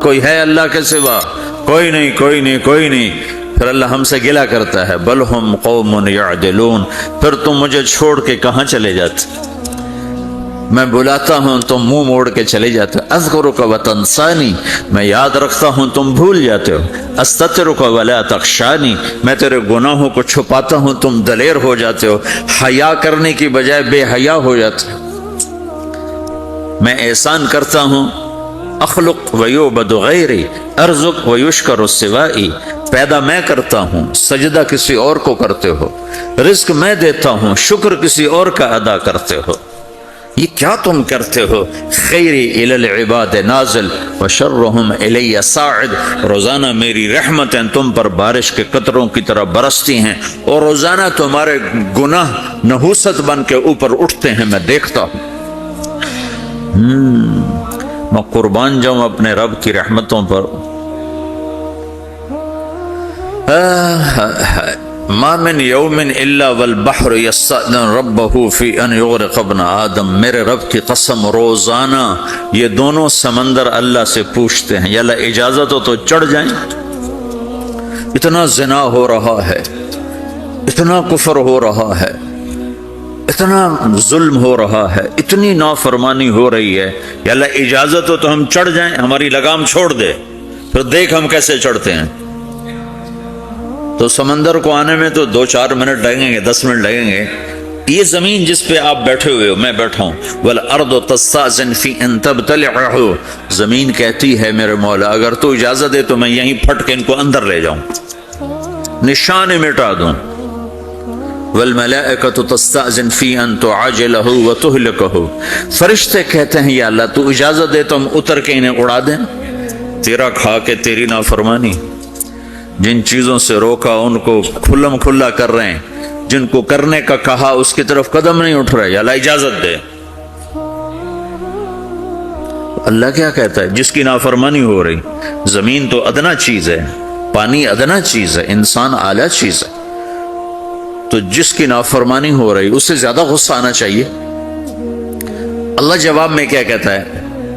کوئی ہے اللہ کے سوا؟ کوئی نہیں، کوئی نہیں، کوئی نہیں۔ پھر اللہ ہم سے گلہ کرتا ہے، بل ہم قوم یعدلون، پھر تم مجھے چھوڑ کے کہاں چلے جاتے؟ میں بلاتا ہوں تم منہ موڑ کے چلے جاتے ہو۔ اذکرک وتنسانی، میں یاد رکھتا ہوں تم بھول جاتے ہو۔ استترک ولا تخشانی، میں تیرے گناہوں کو چھپاتا ہوں تم دلیر ہو جاتے ہو، حیا کرنے کی بجائے بے حیا ہو جاتے ہو۔ میں احسان کرتا ہوں، اخلق ویعبد غیری ارزق ویشکر سوائی، پیدا میں کرتا ہوں، سجدہ کسی اور کو کرتے ہو، رزق میں دیتا ہوں، شکر کسی اور کا ادا کرتے ہو، یہ کیا تم کرتے ہو؟ خیری الی العباد نازل وشرہم الی صاعد، روزانہ میری رحمتیں تم پر بارش کے قطروں کی طرح برستی ہیں، اور روزانہ تمہارے گناہ نحوست بن کے اوپر اٹھتے ہیں، میں دیکھتا ہوں۔ میں قربان جاؤں اپنے رب کی رحمتوں پر۔ ما من یوم الا والبحر یستأذن ربہ فی ان یغرق ابن آدم، میرے رب کی قسم روزانہ یہ دونوں سمندر اللہ سے پوچھتے ہیں، یا اللہ اجازت ہو تو چڑھ جائیں، اتنا زنا ہو رہا ہے، اتنا کفر ہو رہا ہے، اتنا ظلم ہو رہا ہے، اتنی نافرمانی ہو رہی ہے، یا اللہ اجازت ہو تو ہم چڑھ جائیں، ہماری لگام چھوڑ دے، پھر دیکھ ہم کیسے چڑھتے ہیں۔ تو سمندر کو آنے میں تو 2-4 منٹ لگیں گے، 10 منٹ لگیں گے۔ یہ زمین جس پہ آپ بیٹھے ہوئے ہو، میں بیٹھا ہوں، والارض تستأذن فی ان تبتلعہ، زمین کہتی ہے میرے مولا اگر تو اجازت دے تو میں یہیں پھٹ کے ان کو اندر لے جاؤں، نشان مٹا دوں۔ والملائکۃ تستأذن فی ان تعاجلہ وتہلکہ، فرشتے کہتے ہیں یا اللہ تو اجازت دے تو ہم اتر کے انہیں اڑا دیں، تیرا کھا کے تیری نافرمانی، جن چیزوں سے روکا ان کو کھلم کھلا کر رہے ہیں، جن کو کرنے کا کہا اس کی طرف قدم نہیں اٹھ رہے، یا اللہ اجازت دے۔ اللہ کیا کہتا ہے؟ جس کی نافرمانی ہو رہی، زمین تو ادنا چیز ہے، پانی ادنا چیز ہے، انسان اعلیٰ چیز ہے، تو جس کی نافرمانی ہو رہی اس سے زیادہ غصہ آنا چاہیے۔ اللہ جواب میں کیا کہتا ہے؟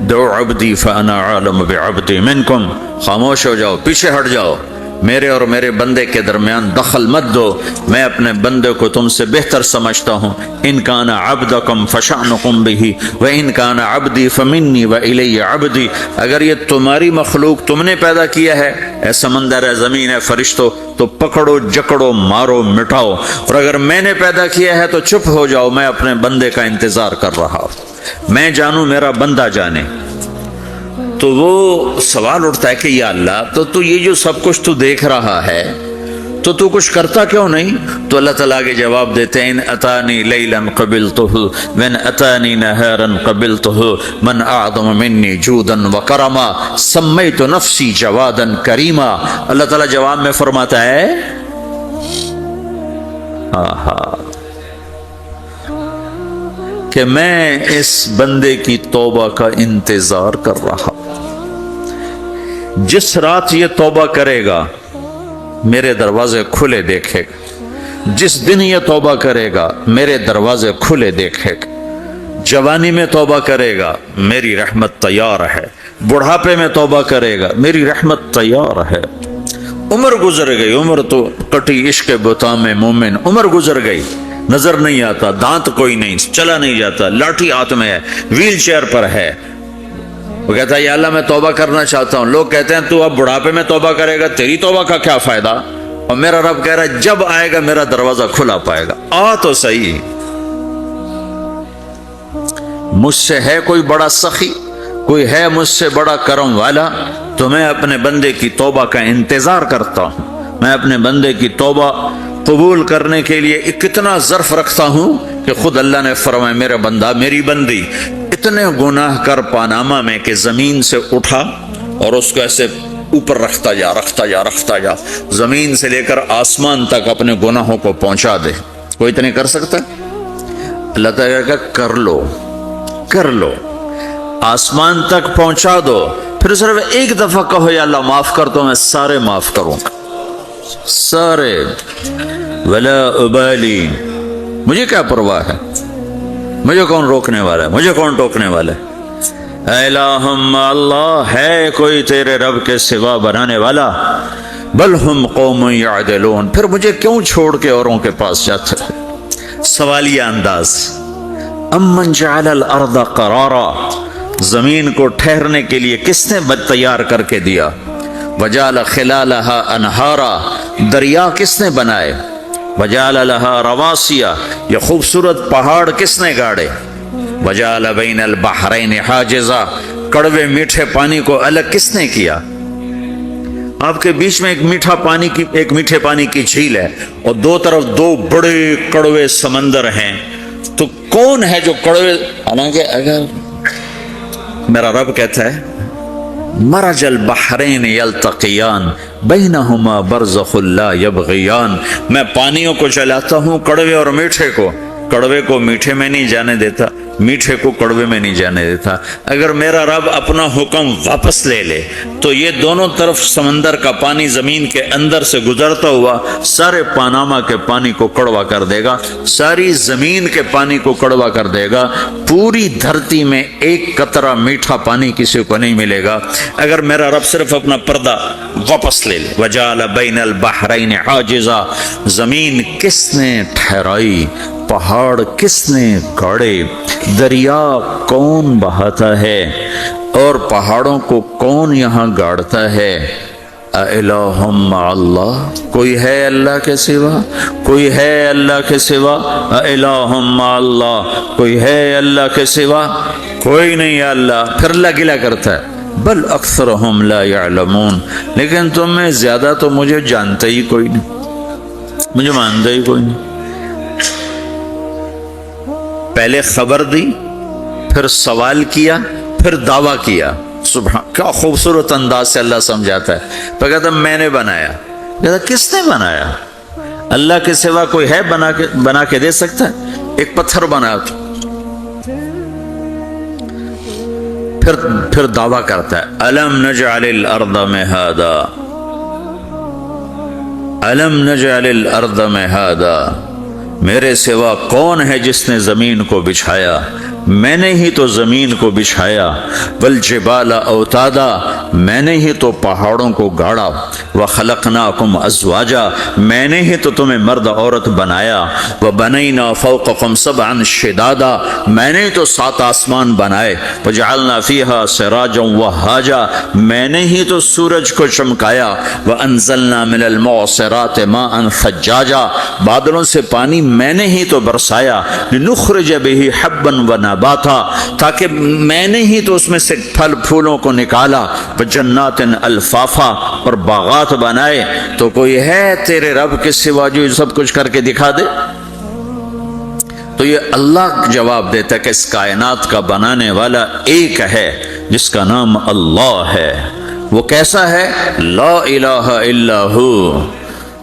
دعو عبدی فانا عالم بعبدی منکم، خاموش ہو جاؤ، پیچھے ہٹ جاؤ، میرے اور میرے بندے کے درمیان دخل مت دو، میں اپنے بندے کو تم سے بہتر سمجھتا ہوں۔ ان کان عبدکم فشأنکم بہ وان کان عبدی فمنی والی عبدی، اگر یہ تمہاری مخلوق تم نے پیدا کیا ہے، اے سمندر ہے، زمین ہے، فرشتوں، تو پکڑو جکڑو مارو مٹاؤ، اور اگر میں نے پیدا کیا ہے تو چپ ہو جاؤ، میں اپنے بندے کا انتظار کر رہا ہوں، میں جانوں میرا بندہ جانے۔ تو وہ سوال اٹھتا ہے کہ یا اللہ تو یہ جو سب کچھ تو دیکھ رہا ہے تو کچھ کرتا کیوں نہیں؟ تو اللہ تعالیٰ کے جواب دیتے ہیں ان اتانی لیلا قبلتہ وان اتانی نہارا قبلتہ من اعظم منی جودا وکرما سمیت نفسی جوادا کریما۔ اللہ تعالیٰ جواب میں فرماتا ہے کہ میں اس بندے کی توبہ کا انتظار کر رہا ہوں، جس رات یہ توبہ کرے گا میرے دروازے کھلے دیکھے گا، جس دن یہ توبہ کرے گا میرے دروازے کھلے دیکھے گا، جوانی میں توبہ کرے گا میری رحمت تیار ہے، بڑھاپے میں توبہ کرے گا میری رحمت تیار ہے۔ عمر گزر گئی، عمر تو کٹی عشق بتا میں مومن، عمر گزر گئی، نظر نہیں آتا، دانت کوئی نہیں، چلا نہیں جاتا، لاٹھی ہاتھ میں ہے، ویل چیئر پر ہے، وہ کہتا ہے یا اللہ میں توبہ کرنا چاہتا ہوں۔ لوگ کہتے ہیں تو اب بڑھاپے میں توبہ کرے گا، تیری توبہ کا کیا فائدہ؟ اور میرا رب کہہ رہا ہے جب آئے گا میرا دروازہ کھلا پائے گا، آ تو صحیح۔ مجھ سے ہے کوئی بڑا سخی، کوئی ہے مجھ سے بڑا کرم والا، تو میں اپنے بندے کی توبہ کا انتظار کرتا ہوں، میں اپنے بندے کی توبہ قبول کرنے کے لیے کتنا ظرف رکھتا ہوں کہ خود اللہ نے فرمایا میرا بندہ میری بندی اتنے گناہ کر پاناما میں کہ زمین سے اٹھا اور اس کو ایسے اوپر رکھتا جا رکھتا جا رکھتا جا، زمین سے لے کر آسمان تک اپنے گناہوں کو پہنچا دے۔ کوئی اتنے کر سکتا ہے؟ اللہ تعالیٰ کا کر لو کر لو، آسمان تک پہنچا دو، پھر صرف ایک دفعہ کہو یا اللہ معاف کر دو، میں سارے معاف کروں گا، سارے، ولا ابالی، مجھے کیا پرواہ ہے، مجھے کون روکنے والا ہے، مجھے کون ٹوکنے والا ہے۔ الہم اللہ ہے کوئی تیرے رب کے سوا بنانے والا؟ بل ہم قوم یعدلون، پھر مجھے کیوں چھوڑ کے اوروں کے پاس جاتے؟ سوالیہ انداز۔ امن جعل الارض قرارا، زمین کو ٹھہرنے کے لیے کس نے تیار کر کے دیا؟ وجعل خلالہا انہارا، دریا کس نے بنائے؟ وجعل لہا رواسیا، یہ خوبصورت پہاڑ کس نے گاڑے؟ وجعل بین البحرین حاجزا، کڑوے میٹھے پانی کو الگ کس نے کیا؟ آپ کے بیچ میں ایک میٹھے پانی کی جھیل ہے اور دو طرف دو بڑے کڑوے سمندر ہیں، تو کون ہے جو کڑوے؟ حالانکہ اگر میرا رب کہتا ہے مرج البحرین یلتقیان بینہما برزخ لا یبغیان، میں پانیوں کو چلاتا ہوں، کڑوے اور میٹھے کو، کڑوے کو میٹھے میں نہیں جانے دیتا، میٹھے کو کڑوے میں نہیں جانے دیتا۔ اگر میرا رب اپنا حکم واپس لے لے تو یہ دونوں طرف سمندر کا پانی زمین کے اندر سے گزرتا ہوا سارے پاناما کے پانی کو کڑوا کر دے گا، ساری زمین کے پانی کو کڑوا کر دے گا، پوری دھرتی میں ایک قطرہ میٹھا پانی کسی کو نہیں ملے گا اگر میرا رب صرف اپنا پردہ واپس لے لے۔ وجعل بین البحرین حاجزا، زمین کس نے ٹھہرائی؟ پہاڑ کس نے گاڑے؟ دریا کون بہاتا ہے اور پہاڑوں کو کون یہاں گاڑتا ہے؟ اِلَٰهٌ مَّعَ اللَّهِ، کوئی ہے اللہ کے سوا؟ کوئی ہے اللہ کے سوا؟ اِلَٰهٌ مَّعَ اللَّهِ، کوئی ہے اللہ کے سوا؟ کوئی نہیں ہے اللہ۔ پھر اللہ گلہ کرتا ہے بل اکثرهم لا يعلمون، لیکن تم میں زیادہ تو مجھے جانتے ہی کوئی نہیں، مجھے مانتے ہی کوئی نہیں۔ پہلے خبر دی، پھر سوال کیا، پھر دعویٰ کیا۔ سبحان، کیا خوبصورت انداز سے اللہ سمجھاتا ہے۔ تو کہتا میں نے بنایا، کہتا کس نے بنایا؟ اللہ کے سوا کوئی ہے بنا کے دے سکتا ہے؟ ایک پتھر بنا تو پھر دعویٰ کرتا ہے الم نجعل الارض مہادا، الم نجعل الارض مہادا، میرے سوا کون ہے جس نے زمین کو بچھایا؟ میں نے ہی تو زمین کو بچھایا۔ والجبال اوتادا، میں نے ہی تو پہاڑوں کو گاڑا۔ وخلقناکم ازواجا، میں نے ہی تو تمہیں مرد عورت بنایا۔ وبنینا فوقکم سبعا شدادا، میں نے ہی تو 7 آسمان بنائے۔ وجعلنا فیہا سراجا وہاجا، میں نے ہی تو سورج کو چمکایا۔ وانزلنا من المعصرات ماء ثجاجا، بادلوں سے پانی میں نے ہی تو برسایا۔ لنخرج به حبا ونباتا، تاکہ میں نے ہی تو اس میں سے پھل پھولوں کو نکالا۔ وجنات الفافا، اور باغات بنائے۔ تو کوئی ہے تیرے رب کے سوا جو سب کچھ کر کے دکھا دے؟ تو یہ اللہ جواب دیتا ہے کہ اس کائنات کا بنانے والا ایک ہے جس کا نام اللہ ہے۔ وہ کیسا ہے؟ لا الہ الا ہو،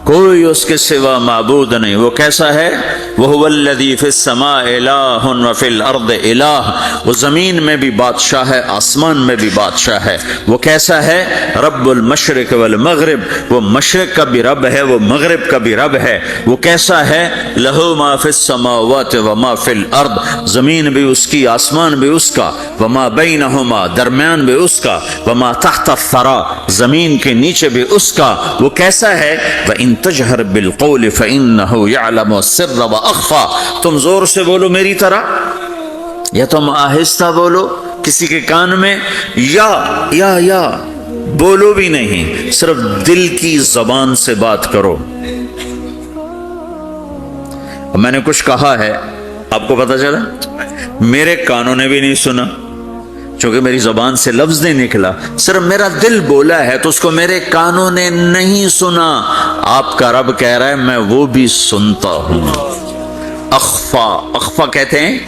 کوئی اس کے سوا معبود نہیں۔ وہ کیسا ہے؟ وَهُوَ الَّذِي فِي السَّمَاءِ إِلَٰهٌ وَفِي الْأَرْضِ إِلَٰهٌ، وہ زمین میں بھی بادشاہ ہے، آسمان میں بھی بادشاہ ہے۔ وہ کیسا ہے؟ رب المشرق والمغرب، وہ مشرق کا بھی رب ہے، وہ مغرب کا بھی رب ہے۔ وہ کیسا ہے؟ لَهُ مَا فِي السَّمَاوَاتِ وَمَا فِي الْأَرْضِ، زمین بھی اس کی، آسمان بھی اس کا۔ وَمَا بَيْنَهُمَا، درمیان بھی اس کا۔ وَمَا تَحْتَ الثَّرَىٰ، زمین کے نیچے بھی اس کا۔ وہ کیسا ہے؟ وَإِن تجہر بالقول فإنه يعلم السر وأخفى، تم زور سے بولو میری طرح یا تم آہستہ بولو کسی کے کان میں، یا بولو بھی نہیں، صرف دل کی زبان سے بات کرو۔ میں نے کچھ کہا ہے، آپ کو پتہ چلا؟ میرے کانوں نے بھی نہیں سنا چونکہ میری زبان سے لفظ نہیں نکلا، صرف میرا دل بولا ہے تو اس کو میرے کانوں نے نہیں سنا۔ آپ کا رب کہہ رہا ہے میں وہ بھی سنتا ہوں۔ اخفا، اخفا کہتے ہیں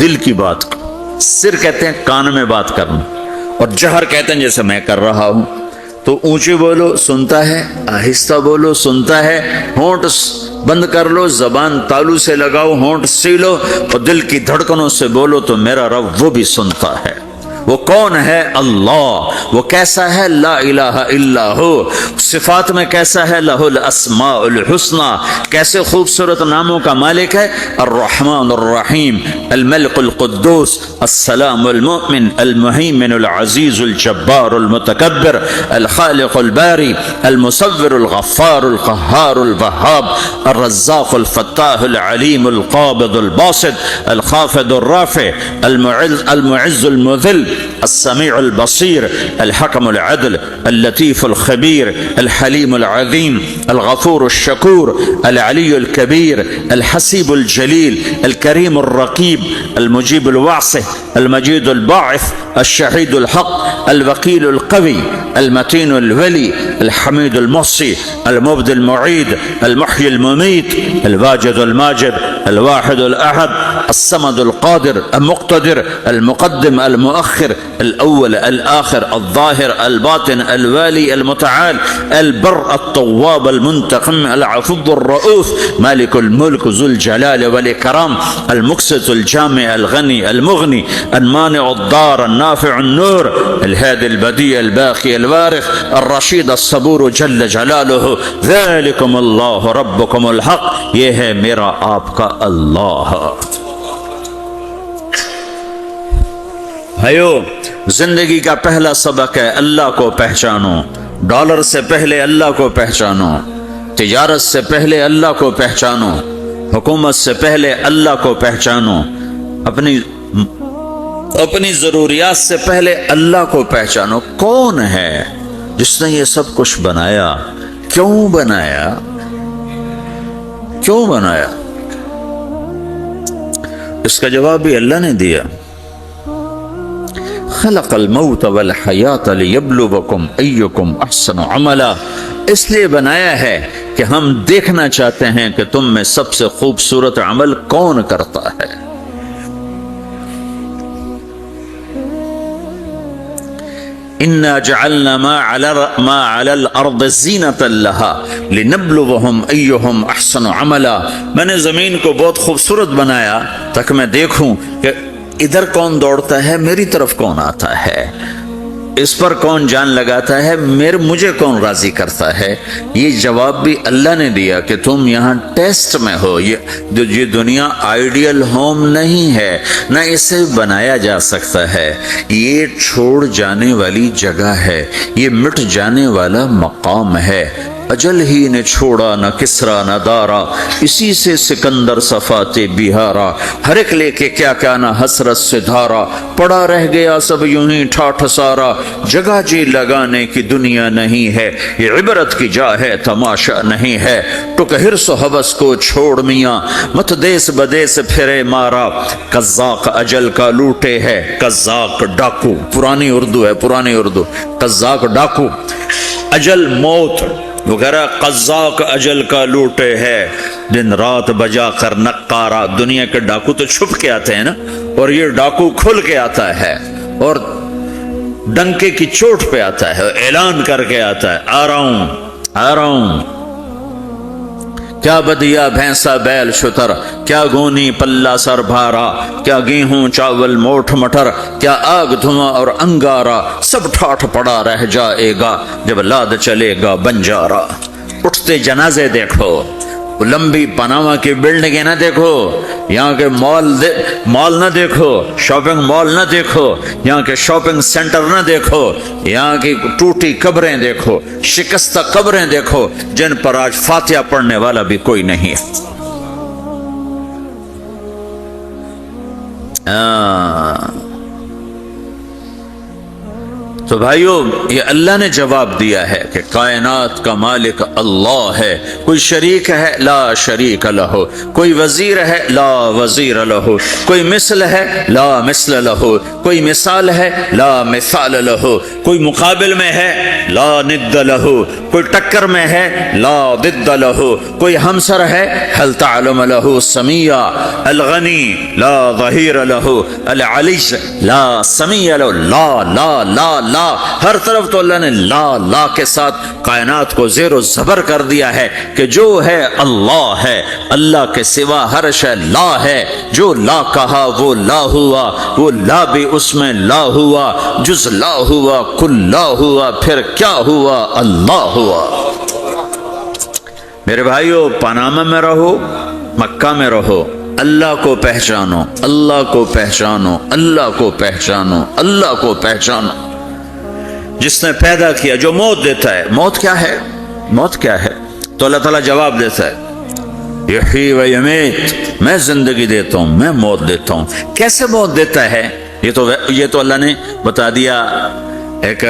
دل کی بات کو، سر کہتے ہیں کان میں بات کرنا، اور جہر کہتے ہیں جیسے میں کر رہا ہوں۔ تو اونچی بولو سنتا ہے، آہستہ بولو سنتا ہے، ہونٹ بند کر لو، زبان تالو سے لگاؤ، ہونٹ سیلو، اور دل کی دھڑکنوں سے بولو تو میرا رب وہ بھی سنتا ہے۔ وہ کون ہے؟ اللہ۔ وہ کیسا ہے؟ لا الہ الا ہو۔ صفات میں کیسا ہے؟ لہ الاسماء الحسنی، کیسے خوبصورت ناموں کا مالک ہے؟ الرحمن الرحیم، الملک القدوس، السلام المؤمن، المہیمن العزیز الجبار المتکبر، الخالق الباری، المصور الغفار القہار الوہاب، الرزاق الفتاح العلیم القابض الباسط، الخافض الرافع، المعز المذل، السمیع البصیر، الحکم العدل، اللطیف الخبیر، الحلیم العظیم، الغفور الشکور، العلی الکبیر، الحسیب الجلیل، الکریم الرقیب، المجیب الواسع، المجید الباعث، الشہید الحق، الوکیل القوی، المتین الولی، الحمید المحصی، المبدی المعید، المحیی الممیت، الواجد الماجد، الواحد الأحد، الصمد القادر المقتدر، المقدم المؤخر، الأول الآخر، الظاهر الباطن، الوالي المتعال، البر التواب المنتقم، العفو الرؤوف، مالك الملك ذو الجلال والإكرام، المقسط الجامع الغني المغني، المانع الضار النافع النور، الهادي البديع الباقي الوارث، الرشيد الصبور جل جلاله، ذلكم الله ربكم الحق، یہ ہے میرا آپ کا اللہ۔ بھائیو، زندگی کا پہلا سبق ہے اللہ کو پہچانو۔ ڈالر سے پہلے اللہ کو پہچانو، تجارت سے پہلے اللہ کو پہچانو، حکومت سے پہلے اللہ کو پہچانو، اپنی ضروریات سے پہلے اللہ کو پہچانو۔ کون ہے جس نے یہ سب کچھ بنایا؟ کیوں بنایا؟ کیوں بنایا؟ اس کا جواب بھی اللہ نے دیا۔ خلق الموت والحیات لیبلوکم ایکم احسن عملا، اس لیے بنایا ہے کہ ہم دیکھنا چاہتے ہیں کہ تم میں سب سے خوبصورت عمل کون کرتا ہے۔ انا جعلنا ما علی الارض زینۃ لها لنبلوہم ایہم احسن عملا، میں نے زمین کو بہت خوبصورت بنایا تاکہ میں دیکھوں کہ ادھر کون دوڑتا ہے، میری طرف کون آتا ہے، اس پر کون جان لگاتا ہے، مجھے کون راضی کرتا ہے۔ یہ جواب بھی اللہ نے دیا کہ تم یہاں ٹیسٹ میں ہو۔ یہ دنیا آئیڈیل ہوم نہیں ہے، نہ اسے بنایا جا سکتا ہے، یہ چھوڑ جانے والی جگہ ہے، یہ مٹ جانے والا مقام ہے۔ اجل ہی نے چھوڑا نہ کسرا نہ دارا، اسی سے سکندر صفات بہارا، ہر ایک لے کے کیا کیا نہ حسرت سے دھارا، پڑا رہ گیا سب یوں ہی ٹھاٹھ سارا، جگہ جی لگانے کی دنیا نہیں ہے، یہ عبرت کی جا ہے تماشا نہیں ہے، ٹک حرص و حوث کو چھوڑ میاں، مت دیس بدیس پھرے مارا، قزاق اجل کا لوٹے ہے، قزاق ڈاکو، پرانی اردو ہے، پرانی اردو، قزاق ڈاکو، اجل موت وغیرہ، قزاق اجل کا لوٹے ہے، دن رات بجا کر نقارا، دنیا کے ڈاکو تو چھپ کے آتے ہیں نا، اور یہ ڈاکو کھل کے آتا ہے اور ڈنکے کی چوٹ پہ آتا ہے، اعلان کر کے آتا ہے، آ رہا ہوں آ رہا ہوں۔ کیا بدیا بھینسا بیل شتر، کیا گونی پلہ سر بھارا، کیا گیہوں چاول موٹھ مٹر، کیا آگ دھواں اور انگارا، سب ٹھاٹھ پڑا رہ جائے گا جب لاد چلے گا بنجارا۔ اٹھتے جنازے دیکھو، لمبی پاناما کی بلڈنگیں نہ دیکھو، یہاں کے مال نہ دیکھو، شاپنگ مال نہ دیکھو، یہاں کے شاپنگ سینٹر نہ دیکھو، یہاں کی ٹوٹی قبریں دیکھو، شکستہ قبریں دیکھو جن پر آج فاتحہ پڑھنے والا بھی کوئی نہیں ہے۔ تو بھائیو، یہ اللہ نے جواب دیا ہے کہ کائنات کا مالک اللہ ہے، کوئی شریک ہے لا شریک لہ، کوئی وزیر ہے لا وزیر لہ، کوئی مثل ہے لا مثل لہ، کوئی مثال ہے لا مثال لہ، کوئی مقابل میں ہے لا ند لہ، کوئی ٹکر میں ہے لا ضد لہ، کوئی ہمسر ہے هل تعلم لہ سمیہ، الغنی لا ظہیر لہ، العلی لا سمیہ لہ، لا لا لا لا لا، ہر طرف تو اللہ نے لا لا کے ساتھ کائنات کو زیر و زبر کر دیا ہے کہ جو ہے اللہ ہے، اللہ کے سوا ہر شے لا ہے۔ جو لا کہا وہ لا ہوا، وہ لا بھی اس میں لا ہوا، جز لا ہوا کل لا ہوا، پھر کیا ہوا؟ اللہ ہوا۔ میرے بھائیو، پاناما میں رہو، مکہ میں رہو، اللہ کو پہچانو، اللہ کو پہچانو، اللہ کو پہچانو، اللہ کو پہچانو۔ جس نے پیدا کیا، جو موت دیتا ہے، موت کیا ہے؟ موت کیا ہے؟ تو اللہ تعالیٰ جواب دیتا ہے یحیی و یمیت، میں زندگی دیتا ہوں، میں موت دیتا ہوں۔ کیسے موت دیتا ہے؟ یہ تو اللہ نے بتا دیا ایک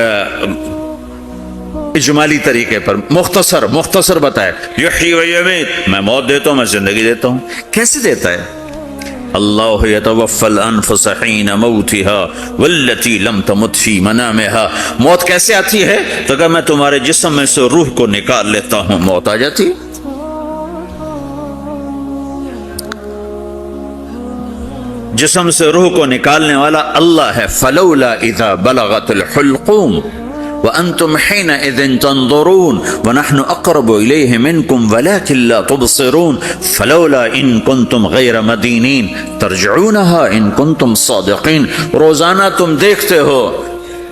اجمالی طریقے پر، مختصر بتایا یحیی و یمیت، میں موت دیتا ہوں، میں زندگی دیتا ہوں۔ کیسے دیتا ہے؟ اللہ یتوفی الانفس حین موتها والتی لم تمت فی منامها۔ موت کیسے آتی ہے؟ تو کہ میں تمہارے جسم میں سے روح کو نکال لیتا ہوں، موت آ جاتی۔ جسم سے روح کو نکالنے والا اللہ ہے۔ فلولا اذا بلغت الحلقوم وانتم حينئذ تنظرون ونحن اقرب اليه منكم ولكن لا تبصرون فلولا ان كنتم غير مدينين ترجعونها ان كنتم صادقين۔ روزانہ تم دیکھتے ہو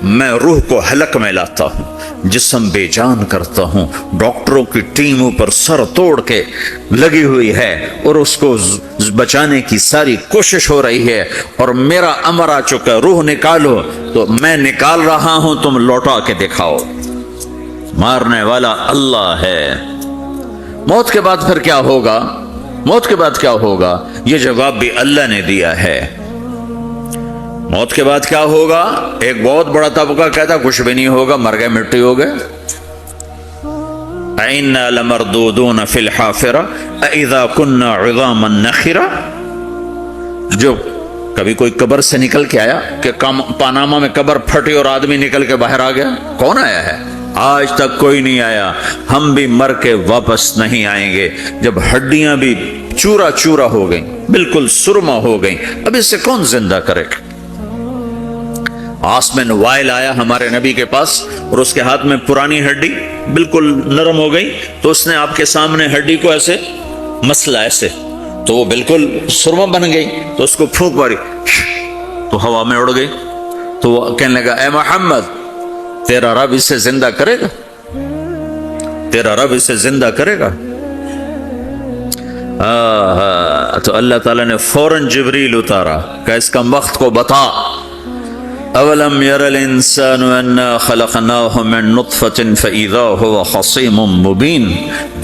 میں روح کو حلق میں لاتا ہوں، جسم بے جان کرتا ہوں، ڈاکٹروں کی ٹیم اوپر سر توڑ کے لگی ہوئی ہے اور اس کو بچانے کی ساری کوشش ہو رہی ہے، اور میرا امر آ چکا، روح نکالو، تو میں نکال رہا ہوں، تم لوٹا کے دکھاؤ۔ مارنے والا اللہ ہے۔ موت کے بعد پھر کیا ہوگا؟ موت کے بعد کیا ہوگا؟ یہ جواب بھی اللہ نے دیا ہے۔ موت کے بعد کیا ہوگا؟ ایک بہت بڑا طبقہ کہتا کچھ بھی نہیں ہوگا، مر گئے، مٹی ہو گئے۔ اِنَّا لَمَرْدُودُونَ فِي الْحَافِرَةِ أَإِذَا كُنَّا عِظَامًا نَخِرَةً۔ جو کبھی کوئی قبر سے نکل کے آیا کہ پاناما میں قبر پھٹی اور آدمی نکل کے باہر آ گیا؟ کون آیا ہے؟ آج تک کوئی نہیں آیا۔ ہم بھی مر کے واپس نہیں آئیں گے۔ جب ہڈیاں بھی چورا چورا ہو گئیں، بالکل سرما ہو گئیں، اب اس سے کون زندہ کرے گا؟ آسمن وائل آیا ہمارے نبی کے پاس اور اس کے ہاتھ میں پرانی ہڈی بالکل نرم ہو گئی، تو اس نے آپ کے سامنے ہڈی کو ایسے مسلا، ایسے، تو وہ بالکل سرما بن گئی، تو اس کو پھونک ماری تو ہوا میں اڑ گئی۔ تو وہ کہنے لگا اے محمد، تیرا رب اسے زندہ کرے گا؟ تیرا رب اسے زندہ کرے گا؟ تو اللہ تعالیٰ نے فوراً جبریل اتارا کہ اس کا وقت کو بتا۔ اولم یر الانسان انا خلقناه من نطفة فاذا هو خصیم مبین۔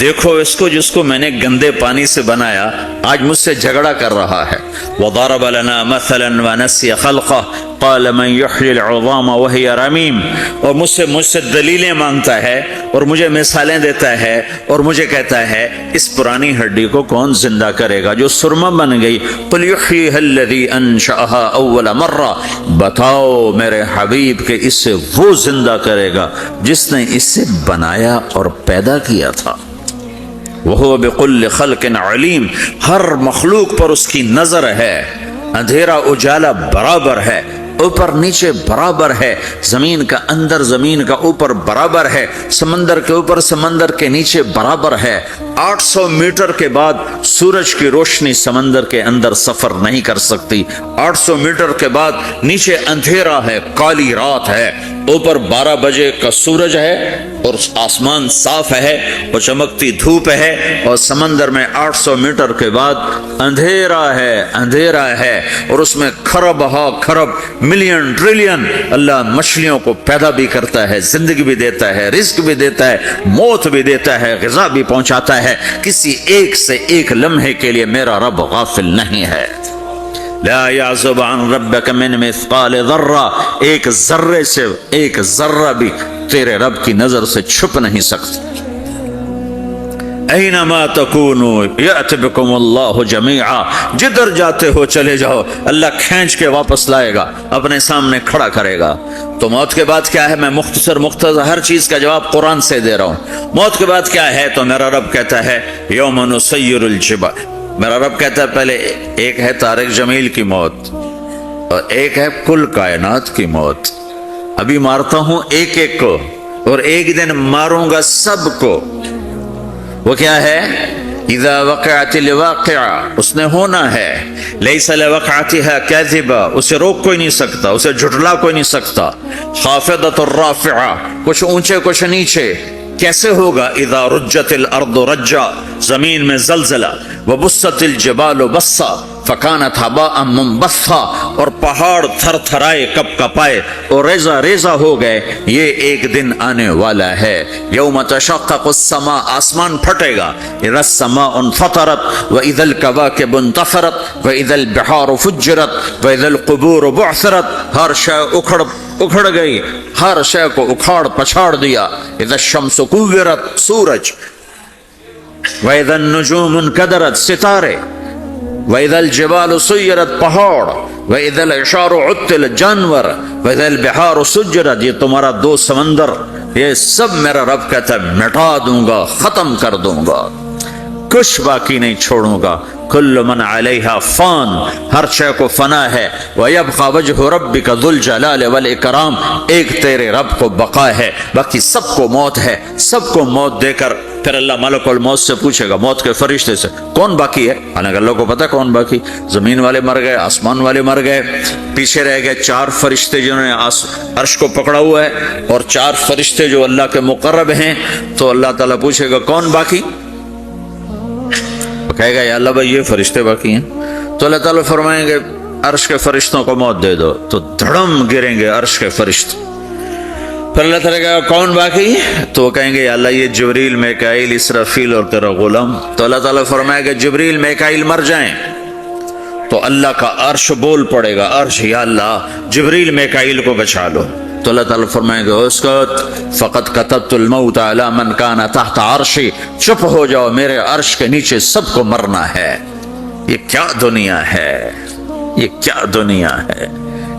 دیکھو اس کو جس کو میں نے گندے پانی سے بنایا، آج مجھ سے جھگڑا کر رہا ہے۔ وضرب لنا مثلا ونسی خلقه قال من يحيي العظام وهي رميم۔ اور مجھ سے دلیلیں مانگتا ہے اور مجھے مثالیں دیتا ہے اور مجھے کہتا ہے اس پرانی ہڈی کو کون زندہ کرے گا جو سرما بن گئی؟ قل يحييها الذي انشأها اول مرہ، بتاؤ میرے حبیب کہ اسے وہ زندہ کرے گا جس نے اسے بنایا اور پیدا کیا تھا۔ وَهُوَ بِكُلِّ خَلْقٍ عَلِيمٌ، ہر مخلوق پر اس کی نظر ہے۔ اندھیرا اجالا برابر ہے، اوپر نیچے برابر ہے، زمین کا اندر زمین کا اوپر برابر ہے، سمندر کے اوپر سمندر کے نیچے برابر ہے۔ 800 میٹر کے بعد سورج کی روشنی سمندر کے اندر سفر نہیں کر سکتی۔ 800 میٹر کے بعد نیچے اندھیرا ہے، کالی رات ہے، اوپر 12 بجے کا سورج ہے اور آسمان صاف ہے اور چمکتی دھوپ ہے، اور سمندر میں 800 میٹر کے بعد اندھیرا ہے اور اس میں کھرب ہا کھرب ملین ٹریلین اللہ مچھلیوں کو پیدا بھی کرتا ہے، زندگی بھی دیتا ہے، رزق بھی دیتا ہے، موت بھی دیتا ہے، غذا بھی پہنچاتا ہے۔ کسی ایک سے ایک لمحے کے لیے میرا رب غافل نہیں ہے۔ لا يعزب عن ربك من مثقال ذرہ، ایک ذرے سے ایک ذرہ بھی تیرے رب کی نظر سے چھپ نہیں سکتا۔ اینما تکونوا یأت بکم اللہ جمیعا، جدھر جاتے ہو چلے جاؤ، اللہ کھینچ کے واپس لائے گا، اپنے سامنے کھڑا کرے گا۔ تو موت کے بعد کیا ہے؟ میں مختصر ہر چیز کا جواب قرآن سے دے رہا ہوں۔ موت کے بعد کیا ہے؟ تو میرا رب کہتا ہے یوم نسیر الجبال، میرا رب کہتا ہے پہلے ایک ہے طارق جمیل کی موت اور ایک ہے کل کائنات کی موت۔ ابھی مارتا ہوں ایک ایک کو اور ایک دن ماروں گا سب کو۔ وہ کیا ہے؟ اذا وقعت الواقعہ، اس نے ہونا ہے، لیس لوقعتها کاذبہ، اسے روک کوئی نہیں سکتا، اسے جھٹلا کوئی نہیں سکتا۔ خافضۃ الرافعہ، کچھ اونچے کچھ نیچے۔ کیسے ہوگا؟ اذا رجت الارض رجا، زمین میں زلزلہ، وبست الجبال بسا فکانت ہباء منبثا، اور پہاڑ تھر تھرائے کپ کپائے اور ریزہ ریزہ ہو گئے۔ یہ ایک دن آنے والا ہے، یوم تشقق السماء، آسمان پھٹے گا، اذا السماء انفطرت واذا الكواكب انتثرت واذا البحار فجرت واذا القبور بعثرت، ہر شے اکھڑ گئی، ہر شے کو اکھاڑ پچھاڑ دیا۔ اذا الشمس کورت، سورج، واذا النجوم انکدرت، ستارے، وَإِذَا الْجِبَالُ سُيِّرَتْ، پہاڑ، وَإِذَا الْعِشَارُ عُطِّلَتْ، جانور، وَإِذَا الْبِحَارُ سُجِّرَتْ، یہ تمہارا دو سمندر، یہ سب میرا رب کہتا ہے مٹا دوں گا، ختم کر دوں گا، کچھ باقی نہیں چھوڑوں گا۔ کل من علیہا فان، ہر شے کو فنا ہے۔ وَيَبْقَى وَجْهُ رَبِّكَ ذُو الْجَلَالِ وَالْإِكْرَامِ، ایک تیرے رب کو بقا ہے، باقی سب کو موت ہے۔ سب کو موت دے کر پھر اللہ ملک الموت سے پوچھے گا، موت کے فرشتے سے، کون باقی ہے؟ حالانکہ اللہ کو پتہ کون باقی، زمین والے مر گئے، آسمان والے مر گئے، پیچھے رہ گئے چار فرشتے جنہوں نے عرش کو پکڑا ہوا ہے، اور چار فرشتے جو اللہ کے مقرب ہیں۔ تو اللہ تعالیٰ پوچھے گا کون باقی؟ کہے گا یا اللہ بھائی یہ فرشتے باقی ہیں۔ تو اللہ تعالیٰ فرمائیں گے عرش کے فرشتوں کو موت دے دو، تو دھڑم گریں گے عرش کے فرشتے۔ پھر اللہ تعالیٰ کہے گا کون باقی؟ تو وہ کہیں گے یا اللہ یہ جبریل، میکائیل، اسرافیل اور تیرا غلام۔ تو اللہ تعالیٰ فرمائے گا جبریل میکائیل مر جائیں، تو اللہ کا عرش بول پڑے گا، عرش یا اللہ جبریل میکائیل کو بچا لو۔ تو اللہ تعالیٰ فرمائیں گے اسکت فقط کتبت الموت علی من کان تحت عرشی، چپ ہو جاؤ، میرے عرش کے نیچے سب کو مرنا ہے۔ یہ کیا دنیا ہے، یہ کیا دنیا ہے؟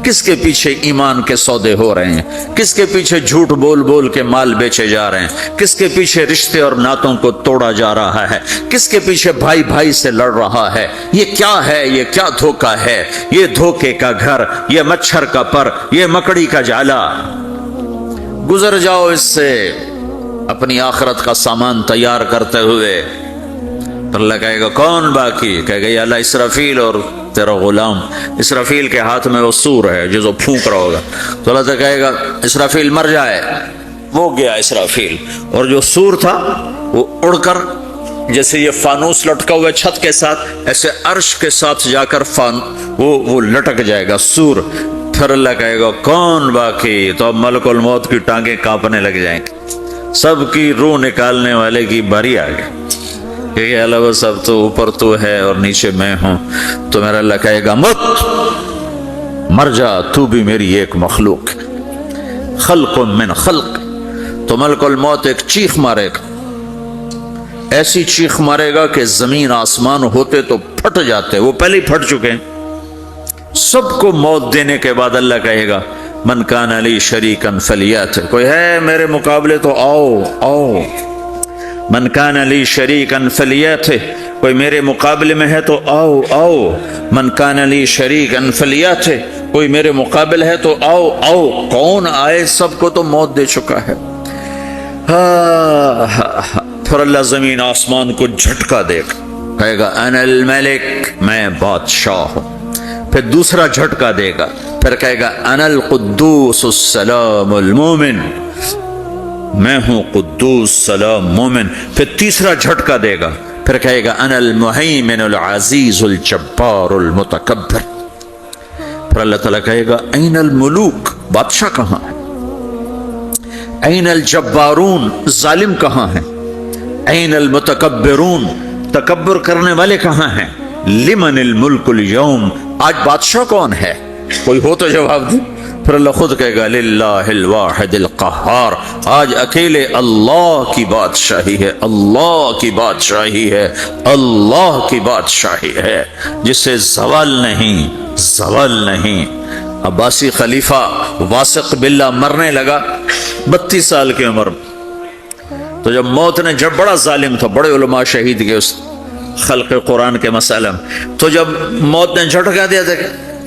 کس کے پیچھے ایمان کے سودے ہو رہے ہیں؟ کس کے پیچھے جھوٹ بول بول کے مال بیچے جا رہے ہیں؟ کس کے پیچھے رشتے اور ناتوں کو توڑا جا رہا ہے؟ کس کے پیچھے بھائی بھائی سے لڑ رہا ہے؟ یہ کیا ہے؟ یہ کیا دھوکہ ہے؟ یہ دھوکے کا گھر، یہ مچھر کا پر، یہ مکڑی کا جالا۔ گزر جاؤ اس سے اپنی آخرت کا سامان تیار کرتے ہوئے۔ تو اللہ کہے گا کون باقی؟ کہے گا یا اللہ اسرافیل اور تیرا غلام۔ اسرافیل کے ہاتھ میں وہ سور ہے جو پھونک رہا ہوگا۔ تو اللہ تعالیٰ کہے گا اسرافیل مر جائے، وہ گیا اسرافیل، اور جو سور تھا وہ اڑ کر جیسے یہ فانوس لٹکا ہوا چھت کے ساتھ، ایسے عرش کے ساتھ جا کر وہ لٹک جائے گا سور۔ پھر اللہ کہے گا کون باقی؟ تو اب ملک الموت کی ٹانگیں کانپنے لگ جائیں گی، سب کی روح نکالنے والے کی باری آ گئی کہ اللہ سب تو اوپر تو ہے اور نیچے میں ہوں۔ تو میرا اللہ کہے گا مت، مر جا، تو بھی میری ایک مخلوق، خلق من خلق۔ تو ملک الموت ایک چیخ مارے گا، ایسی چیخ مارے گا کہ زمین آسمان ہوتے تو پھٹ جاتے، وہ پہلے ہی پھٹ چکے ہیں۔ سب کو موت دینے کے بعد اللہ کہے گا من کان لی شریکا فلیات، کوئی ہے میرے مقابلے تو آؤ آؤ۔ من کان لی شریکا فلیات، کوئی میرے مقابلے میں ہے تو آؤ آؤ۔ من کان لی شریکا فلیات، کوئی میرے مقابل ہے تو آؤ آؤ۔ کون آئے؟ سب کو تو موت دے چکا ہے۔ پھر اللہ زمین آسمان کو جھٹکا دے گا، کہے گا انا الملک، میں بادشاہ ہوں۔ پھر دوسرا جھٹکا دے گا، پھر کہے گا انا القدوس السلام المومن، میں ہوں قدوس سلام مومن۔ پھر تیسرا جھٹکا دے گا، پھر کہے گا انا المہیمن العزیز الجبار المتکبر۔ پھر اللہ تعالیٰ کہے گا این الملوک، بادشاہ کہاں ہے؟ این الجبارون، ظالم کہاں ہیں؟ این المتکبرون، تکبر کرنے والے کہاں ہیں؟ لمن الملک اليوم، آج بادشاہ کون ہے؟ کوئی ہو تو جواب دے۔ پھر اللہ خود کہے گا للہ الواحد القہار، آج اکیلے اللہ کی بادشاہی ہے، اللہ کی بادشاہی ہے، اللہ کی بادشاہی ہے، جسے زوال نہیں، زوال نہیں۔ عباسی خلیفہ واثق باللہ مرنے لگا 32 سال کی عمر، تو جب موت نے، جب بڑا ظالم تھا، بڑے علماء شہید گئے اس خلق قرآن کے مسئلہ میں، تو جب موت نے جھٹکا دیا تھا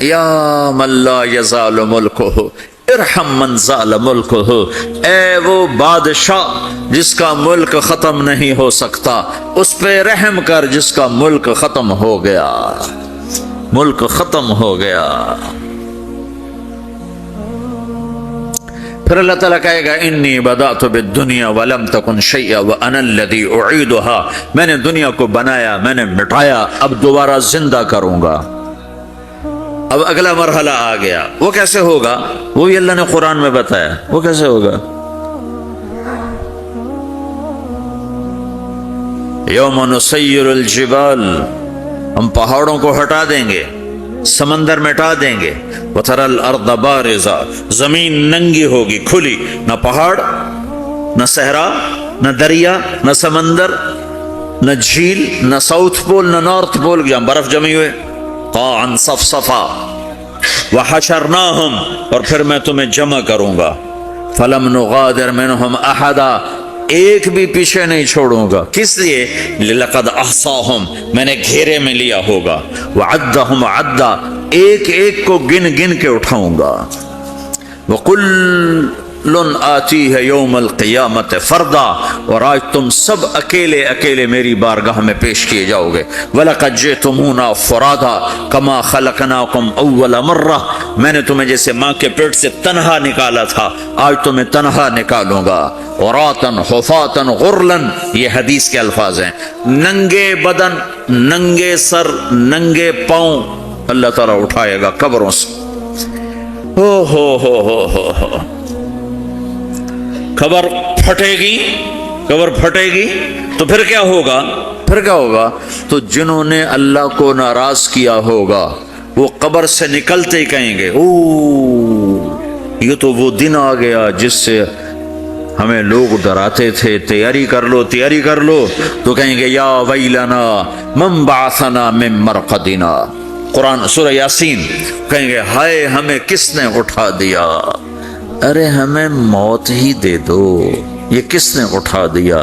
یا من لا یزال ملکہ ارحم من زال ملک ہو، اے وہ بادشاہ جس کا ملک ختم نہیں ہو سکتا، اس پہ رحم کر جس کا ملک ختم ہو گیا، ملک ختم ہو گیا۔ پھر اللہ تعالیٰ کہے گا انی بدأت بالدنیا ولم تکن شیئا وانا الذی اعیدها، میں نے دنیا کو بنایا، میں نے مٹایا، اب دوبارہ زندہ کروں گا۔ اب اگلا مرحلہ آ گیا، وہ کیسے ہوگا؟ وہی اللہ نے قرآن میں بتایا، وہ کیسے ہوگا؟ یوم نسیر الجبال، ہم پہاڑوں کو ہٹا دیں گے، سمندر مٹا دیں گے، وتری الارض بارزا، زمین ننگی ہوگی، کھلی، نہ پہاڑ، نہ صحرا، نہ دریا، نہ سمندر، نہ جھیل، نہ ساؤتھ پول، نہ نارتھ پول جہاں برف جمی ہوئے، قاعا صفصفا، وحشرناہم، اور پھر میں تمہیں جمع کروں گا، فلم نغادر منہم احدا، ایک بھی پیچھے نہیں چھوڑوں گا، کس لیے؟ لقد احصاہم، میں نے گھیرے میں لیا ہوگا، وعدہم عدا، ایک ایک کو گن گن کے اٹھاؤں گا، وکل آتی ہے یوم القیامت فردا، اور آج تم سب اکیلے اکیلے میری بارگاہ میں پیش کیے جاؤ گے، وَلَقَدْ جِئْتُمُونَا فُرَادًا كَمَا خَلَقْنَاكُمْ أَوَّلَ مَرَّةٍ، میں نے تمہیں جیسے ماں کے پیٹ سے تنہا نکالا تھا، آج تمہیں تنہا نکالوں گا، عُرَاةً حُفَاةً غُرْلًا، یہ حدیث کے الفاظ ہیں، ننگے بدن، ننگے سر، ننگے پاؤں اللہ تعالیٰ اٹھائے گا قبروں سے۔ ہو خبر پھٹے گی، خبر پھٹے گی تو پھر کیا ہوگا؟ پھر کیا ہوگا؟ تو جنہوں نے اللہ کو ناراض کیا ہوگا وہ قبر سے نکلتے ہی کہیں گے او یہ تو وہ دن آ گیا جس سے ہمیں لوگ ڈراتے تھے، تیاری کر لو تیاری کر لو، تو کہیں گے یا ویلنا من بعثنا من مرقدنا، قرآن سورہ یاسین، کہیں گے ہائے ہمیں کس نے اٹھا دیا، ارے ہمیں موت ہی دے دو، یہ کس نے اٹھا دیا؟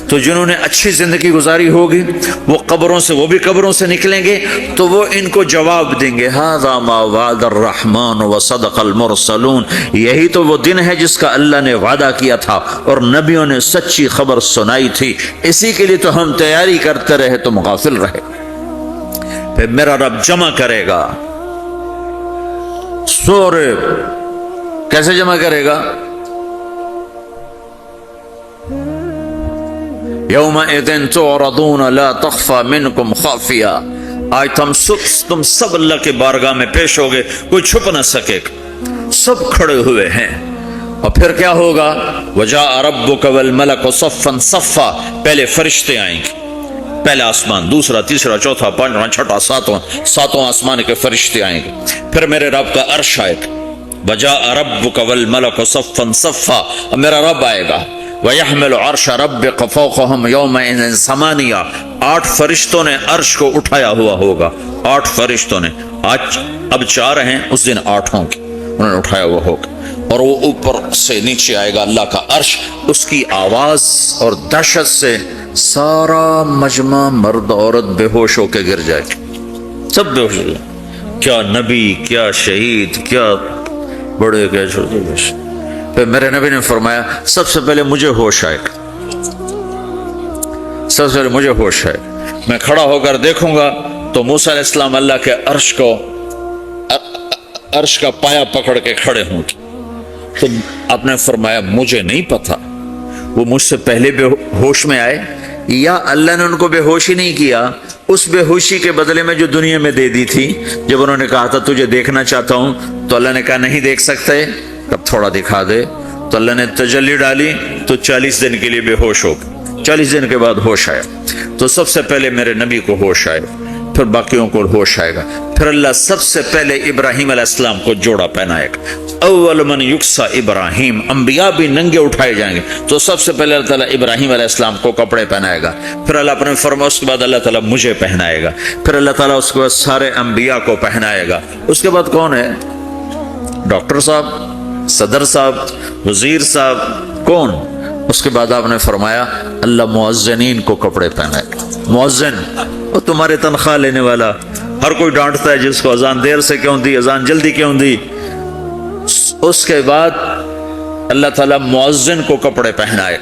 تو جنہوں نے اچھی زندگی گزاری ہوگی وہ قبروں سے، وہ بھی قبروں سے نکلیں گے تو وہ ان کو جواب دیں گے ھذا ما وعد الرحمن وصدق المرسلون، یہی تو وہ دن ہے جس کا اللہ نے وعدہ کیا تھا اور نبیوں نے سچی خبر سنائی تھی، اسی کے لیے تو ہم تیاری کرتے رہے، تم غافل رہے۔ پھر میرا رب جمع کرے گا، سورے کیسے جمع کرے گا؟ یومئذ تعرضون لا تخفى منکم خافیہ، آج تم سب اللہ کے بارگاہ میں پیش ہوگے، کوئی چھپ نہ سکے، سب کھڑے ہوئے ہیں، اور پھر کیا ہوگا؟ وجاء ربک والملک صفا صفا، پہلے فرشتے آئیں گے، پہلا آسمان، دوسرا، تیسرا، چوتھا، پانچواں، چھٹا، ساتواں آسمان کے فرشتے آئیں گے، پھر میرے رب کا عرش آئے گا، وجاء ربک والملک صفا صفا، اب میرا رب آئے گا، وَيَحْمِلُ عَرْشَ رَبِّكَ فَوْقَهُمْ يَوْمَئِذٍ ثَمَانِيَةٌ، 8 فرشتوں نے عرش کو اٹھایا ہوا ہوگا، 8 فرشتوں نے، آج اب 4 ہیں، اس دن 8 ہوں گے، انہوں نے اٹھایا ہوا ہوگا، اور وہ اوپر سے نیچے آئے گا اللہ کا عرش، اس کی آواز اور دہشت سے سارا مجمع مرد عورت بے ہوش ہو کے گر جائے گا، سب بے ہوش ہو جائے، کیا نبی، کیا شہید، کیا بڑے، کیا چھوٹے، پھر میرے نبی نے فرمایا سب سے پہلے مجھے ہوش آئے گا، سب سے پہلے مجھے ہوش آئے گا، میں کھڑا ہو کر دیکھوں گا تو موسیٰ علیہ السلام اللہ کے عرش کا پایا پکڑ کے کھڑے ہوں گے، تو آپ نے فرمایا مجھے نہیں پتا وہ مجھ سے پہلے بے ہوش میں آئے یا اللہ نے ان کو بے ہوش ہی نہیں کیا، اس بے ہوشی کے بدلے میں جو دنیا میں دے دی تھی، جب انہوں نے کہا تھا تجھے دیکھنا چاہتا ہوں تو اللہ نے کہا نہیں دیکھ سکتے، اب تھوڑا دکھا دے، تو اللہ نے تجلی ڈالی تو 40 دن کے لیے بے ہوش ہو گئے، 40 دن کے بعد ہوش آیا، تو سب سے پہلے میرے نبی کو ہوش آئے، پھر باقیوں کو ہوش آئے گا، پھر اللہ سب سے پہلے ابراہیم علیہ السلام کو جوڑا پہنائے گا، اول من یکسا ابراہیم، انبیاء بھی ننگے اٹھائے جائیں گے، تو سب سے پہلے اللہ تعالیٰ ابراہیم علیہ السلام کو کپڑے پہنائے گا، پھر اللہ اپنے فرمایا اس کے بعد اللہ تعالیٰ مجھے پہنائے گا، پھر اللہ تعالیٰ اس کے بعد سارے انبیاء کو پہنائے گا، اس کے بعد کون ہے؟ ڈاکٹر صاحب، صدر صاحب، وزیر صاحب، کون؟ اس کے بعد آپ نے فرمایا اللہ مؤذنین کو کپڑے پہنائے گا، مؤذن وہ تمہارے تنخواہ لینے والا، ہر کوئی ڈانٹتا ہے جس کو اذان دیر سے کیوں دی، اذان جلدی کیوں دی، اس کے بعد اللہ تعالیٰ مؤذن کو کپڑے پہنائے،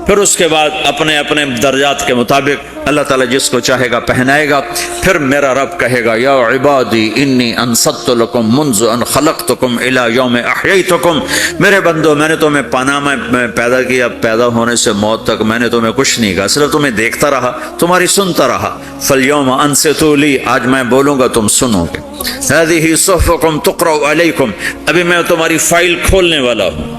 پھر اس کے بعد اپنے اپنے درجات کے مطابق اللہ تعالیٰ جس کو چاہے گا پہنائے گا۔ پھر میرا رب کہے گا یا عبادی انی انصت لکم منذ ان خلقتکم الی یوم احییتکم، میرے بندو میں نے تمہیں پاناما میں پیدا کیا، پیدا ہونے سے موت تک میں نے تمہیں کچھ نہیں کہا، صرف تمہیں دیکھتا رہا، تمہاری سنتا رہا۔ فالیوم انصتوا لی، آج میں بولوں گا تم سنو گے۔ ہذہ صحفکم تقرأ علیکم، ابھی میں تمہاری فائل کھولنے والا ہوں۔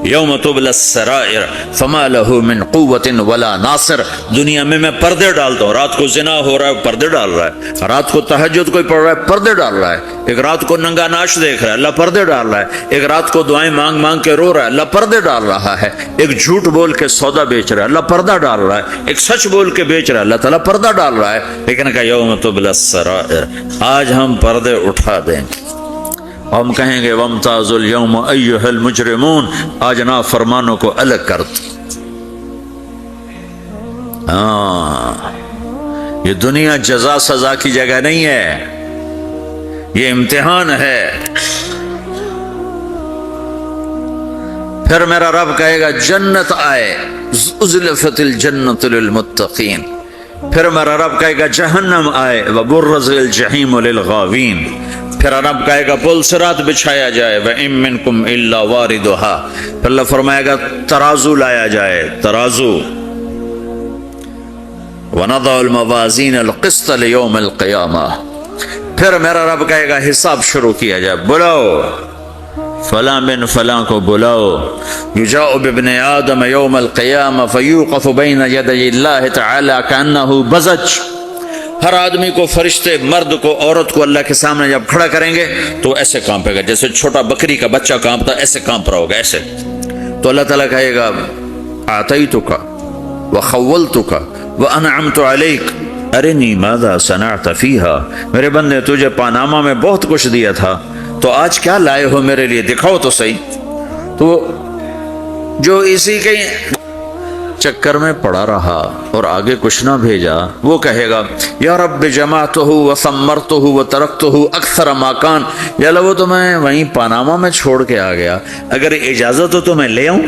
یوم تبلی السرائر فما له من قوت ولا ناصر، دنیا میں پردے ڈالتا ہوں، رات کو زنا ہو رہا ہے پردے ڈال رہا ہے، رات کو تہجد کوئی پڑھ رہا ہے پردے ڈال رہا ہے، ایک رات کو ننگا ناچ دیکھ رہا ہے اللہ پردے ڈال رہا ہے، ایک رات کو دعائیں مانگ مانگ کے رو رہا ہے اللہ پردے ڈال رہا ہے، ایک جھوٹ بول کے سودا بیچ رہا ہے اللہ پردہ ڈال رہا ہے، ایک سچ بول کے بیچ رہا ہے اللہ تعالیٰ پردہ ڈال رہا ہے۔ لیکن کہ یوم تبلی السرائر، آج ہم پردے اٹھا دیں گے، ہم کہیں گے وامتازوا اليوم ایھا المجرمون، آج نافرمانوں کو الگ کر دو۔ یہ دنیا جزا سزا کی جگہ نہیں ہے، یہ امتحان ہے۔ پھر میرا رب کہے گا جنت آئے، ازلفت الجنت للمتقین، پھر میرا رب کہے گا جہنم آئے، وبرزت الجحیم للغاوین، پھر رب کہے گا پل صراط بچھایا جائے، وَإِن مِّنكُمْ إِلَّا وَارِدُهَا، پھر اللہ فرمائے گا ترازو لایا جائے، ترازو، وَنَضَعُ الْمَوَازِينَ الْقِسْطَ لِيَوْمِ الْقِيَامَةِ، پھر میرا رب کہے گا حساب شروع کیا جائے، بلاؤ فلاں بن فلاں کو بلاؤ، یجاء بابن آدم یوم القیامہ فیوقف بین یدی اللہ تعالی کأنہ بزج، ہر آدمی کو، فرشتے، مرد کو، عورت کو اللہ کے سامنے جب کھڑا کریں گے تو ایسے کانپے گا جیسے چھوٹا بکری کا بچہ کانپتا، ایسے کانپ رہا ہوگا ایسے۔ تو اللہ تعالیٰ کہے گا اعطیتک وخولتک وانعمت علیک ارنی ماذا صنعت فیہا، میرے بندے تجھے پاناما میں بہت کچھ دیا تھا، تو آج کیا لائے ہو میرے لیے، دکھاؤ تو صحیح۔ تو جو اسی کے چکر میں پڑا رہا اور آگے کچھ نہ بھیجا، وہ کہے گا یا رب جمعتہ وثمرتہ وترکتہ اکثر ما کان، یا اللہ وہ تو میں وہیں پاناما میں چھوڑ کے آ گیا، اگر اجازت ہو تو میں لے آؤں۔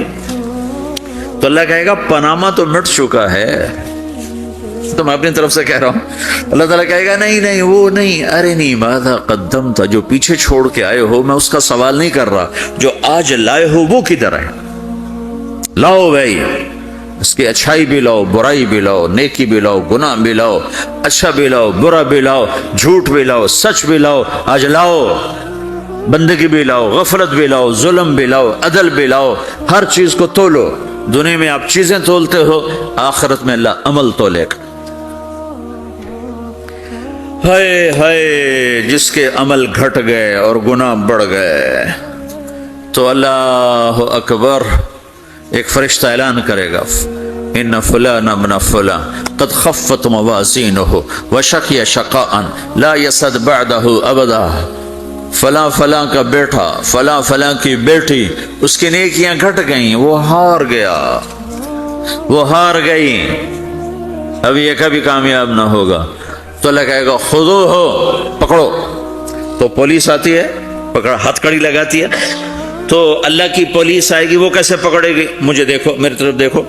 تو اللہ کہے گا پاناما تو مٹ چکا ہے، تو میں اپنی طرف سے کہہ رہا ہوں۔ اللہ تعالیٰ کہے گا نہیں نہیں وہ نہیں، ارنی ماذا قدمت، جو پیچھے چھوڑ کے آئے ہو میں اس کا سوال نہیں کر رہا، جو آج لائے ہو وہ کدھر ہے، لاؤ بھائی، اس کی اچھائی بھی لاؤ، برائی بھی لاؤ، نیکی بھی لاؤ، گناہ بھی لاؤ، اچھا بھی لاؤ، برا بھی لاؤ، جھوٹ بھی لاؤ، سچ بھی لاؤ، آج لاؤ، بندگی بھی لاؤ، غفلت بھی لاؤ، ظلم بھی لاؤ، عدل بھی لاؤ، ہر چیز کو تولو۔ دنیا میں آپ چیزیں تولتے ہو، آخرت میں اللہ عمل تولے گا۔ ہائے ہائے جس کے عمل گھٹ گئے اور گناہ بڑھ گئے، تو اللہ اکبر، ایک فرشتہ اعلان کرے گا ان فلان ابن فلان قد خفت موازینہ وشقی شقاء لا یسد بعدہ ابدا، فلاں فلاں کا بیٹا، فلاں فلاں کی بیٹی، اس کی نیکیاں گھٹ گئیں، وہ ہار گیا، وہ ہار گئی، اب یہ کبھی کامیاب نہ ہوگا۔ تو اللہ کہے گا خودو ہو، پکڑو۔ تو پولیس آتی ہے، پکڑ ہتھ کڑی لگاتی ہے، تو اللہ کی پولیس آئے گی، وہ کیسے پکڑے گی، مجھے دیکھو، میری طرف دیکھو،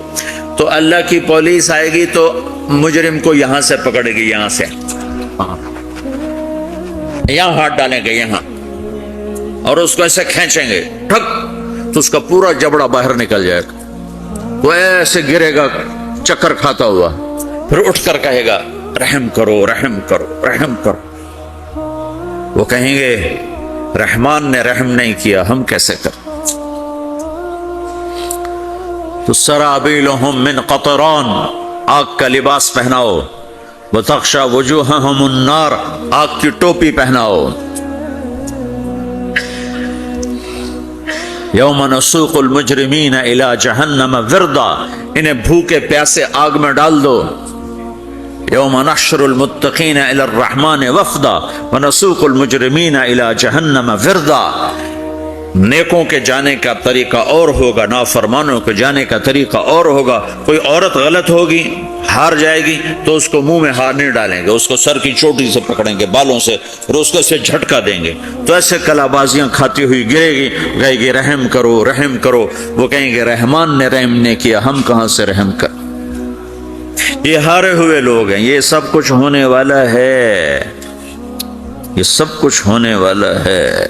تو اللہ کی پولیس آئے گی تو مجرم کو یہاں سے پکڑے گی، یہاں سے، یہاں ہاتھ ڈالیں گے یہاں، اور اس کو ایسے کھینچیں گے ٹھک، تو اس کا پورا جبڑا باہر نکل جائے گا، وہ ایسے گرے گا چکر کھاتا ہوا، پھر اٹھ کر کہے گا رحم کرو رحم کرو رحم کرو۔ وہ کہیں گے رحمان نے رحم نہیں کیا، ہم کیسے کر۔ تو سرابیلہم من قطران، آگ کا لباس پہناؤ، وتغشی وجوہہم النار، آگ کی ٹوپی پہناؤ۔ یوم نسوق المجرمین الی جہنم وردا، انہیں بھوکے پیاسے آگ میں ڈال دو۔ یوم نحشر المتقین الی الرحمن وفدا ونسوق المجرمین الی جہنم وردا، نیکوں کے جانے کا طریقہ اور ہوگا، نافرمانوں کے جانے کا طریقہ اور ہوگا۔ کوئی عورت غلط ہوگی، ہار جائے گی تو اس کو منہ میں ہار نہیں ڈالیں گے، اس کو سر کی چوٹی سے پکڑیں گے، بالوں سے، اور اس کو سے جھٹکا دیں گے تو ایسے کلا بازیاں کھاتی ہوئی گرے گی، کہے گی رحم کرو رحم کرو، وہ کہیں گے رحمان نے رحم نے کیا، ہم کہاں سے رحم کر۔ یہ ہارے ہوئے لوگ ہیں، یہ سب کچھ ہونے والا ہے، یہ سب کچھ ہونے والا ہے۔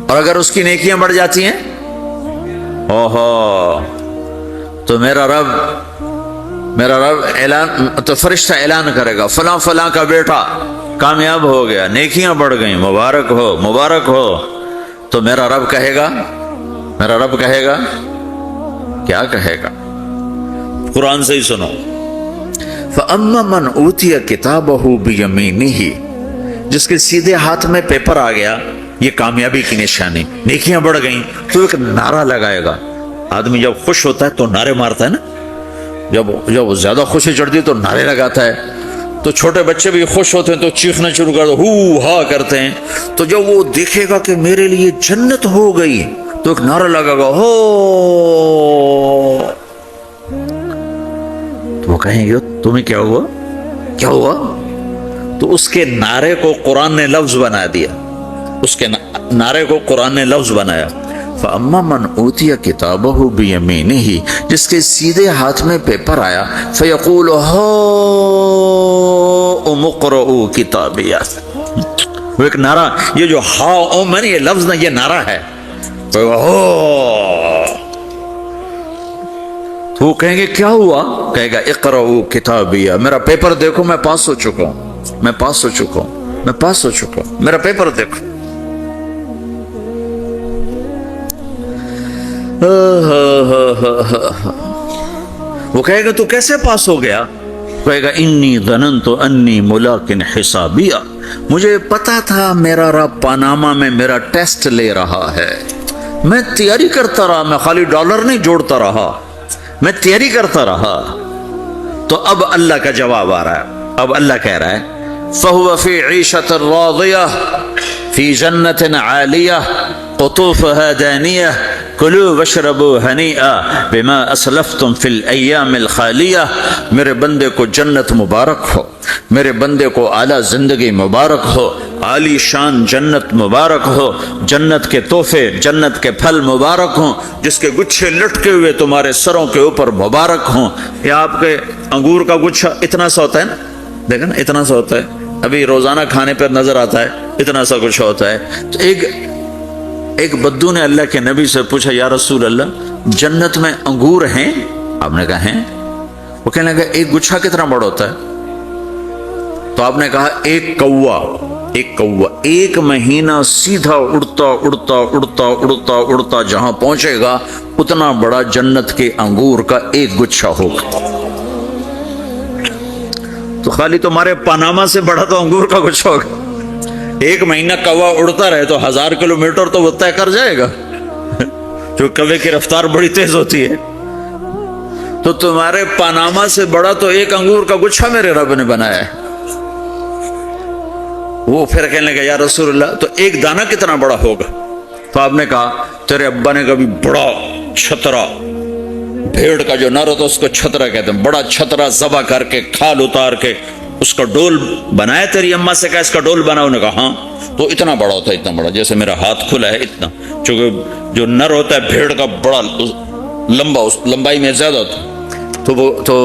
اور اگر اس کی نیکیاں بڑھ جاتی ہیں اوہو، تو میرا رب اعلان، تو فرشتہ اعلان کرے گا فلاں فلاں کا بیٹا کامیاب ہو گیا، نیکیاں بڑھ گئیں، مبارک ہو مبارک ہو۔ تو میرا رب کہے گا کیا کہے گا؟ قرآن سے ہی سنو، فَأَمَّا مَنْ أُوتِيَ كِتَابَهُ بِيَمِينِهِ، جس کے سیدھے ہاتھ میں پیپر آ گیا، یہ کامیابی کی نشانی، نیکیاں بڑھ گئیں، تو ایک نعرہ لگائے گا۔ آدمی جب خوش ہوتا ہے تو نعرے مارتا ہے نا، جب زیادہ خوشی چڑھتی ہے تو نعرے لگاتا ہے۔ تو چھوٹے بچے بھی خوش ہوتے ہیں تو چیخنا شروع کر دو، ہو ہا کرتے ہیں۔ تو جب وہ دیکھے گا کہ میرے لیے جنت ہو گئی تو ایک نعرہ لگے گا، ہو، تو وہ کہیں گے تمہیں کیا ہوا؟ تو اس کے نعرے کو قرآن نے لفظ بنا دیا، اس کے نعرے کو قرآن نے لفظ بنایا، فَأَمَّا مَنْ أُوتِيَ كِتَابَهُ بِيَمِينِهِ، جس کے سیدھے ہاتھ میں پیپر آیا، فَيَقُولُ هَاؤْمُ اقْرَءُوا كِتَابِيَهْ، وہ ایک نعرہ، یہ جو ہا میں یہ لفظ نہ، یہ نعرہ ہے، تو وہ کہیں گے کیا ہوا؟ کہے گا اقرؤوا کتابیہ، میرا پیپر دیکھو، میں پاس ہو چکا ہوں، میرا پیپر دیکھو۔ وہ کہے گا تو کیسے پاس ہو گیا؟ کہے گا انی ظننت انی ملاق حسابیہ، مجھے پتا تھا میرا رب پاناما میں میرا ٹیسٹ لے رہا ہے، میں تیاری کرتا رہا، میں خالی ڈالر نہیں جوڑتا رہا، میں تیاری کرتا رہا۔ تو اب اللہ کا جواب آ رہا ہے، اب اللہ کہہ رہا ہے فَهُوَ فِي عِيشَةٍ رَاضِيَةٍ فِي جَنَّةٍ عَالِيَةٍ قُطُوفُهَا دَانِيَةٌ كُلُوا وَاشْرَبُوا هَنِيئًا بِمَا أَسْلَفْتُمْ فِي الْأَيَّامِ الْخَالِيَةِ، میرے بندے کو جنت مبارک ہو، میرے بندے کو اعلیٰ زندگی مبارک ہو، عالی شان جنت مبارک ہو، جنت کے تحفے، جنت کے پھل مبارک ہوں، جس کے گچھے لٹکے ہوئے تمہارے سروں کے اوپر مبارک ہوں۔ یہ آپ کے انگور کا گچھا اتنا سا ہوتا ہے نا، دیکھیں نا اتنا سا ہوتا ہے، ابھی روزانہ کھانے پر نظر آتا ہے، اتنا سا کچھ ہوتا ہے۔ تو ایک بدو نے اللہ کے نبی سے پوچھا یا رسول اللہ جنت میں انگور ہیں؟ آپ نے کہا ہیں۔ وہ کہنے لگا ایک گچھا کتنا بڑا ہوتا ہے؟ تو آپ نے کہا ایک کوا ایک مہینہ سیدھا اڑتا جہاں پہنچے گا اتنا بڑا جنت کے انگور کا ایک گچھا ہوگا۔ تو خالی تمہارے پاناما سے بڑا تو انگور کا گچھا ہوگا، ایک مہینہ کوا اڑتا رہے تو 1000 کلومیٹر تو وہ طے کر جائے گا، جو کوے کی رفتار بڑی تیز ہوتی ہے۔ تو تمہارے پاناما سے بڑا تو ایک انگور کا گچھا میرے رب نے بنایا ہے۔ وہ پھر کہنے لگا یا رسول اللہ تو ایک دانہ کتنا بڑا ہوگا؟ تو آپ نے کہا تیرے ابا نے کبھی بڑا چھترا، بھیڑ کا جو نر ہوتا اس کو چھترا کہتے ہیں، بڑا چھترا ذبح کر کے کھال اتار کے اس کا ڈول بنایا، تیری اماں سے کہا اس کا ڈول بناؤ، نے کہا ہاں۔ تو اتنا بڑا ہوتا ہے، اتنا بڑا جیسے میرا ہاتھ کھلا ہے اتنا، چونکہ جو نر ہوتا ہے بھیڑ کا بڑا لمبا، اس لمبائی میں زیادہ ہوتا ہے۔ تو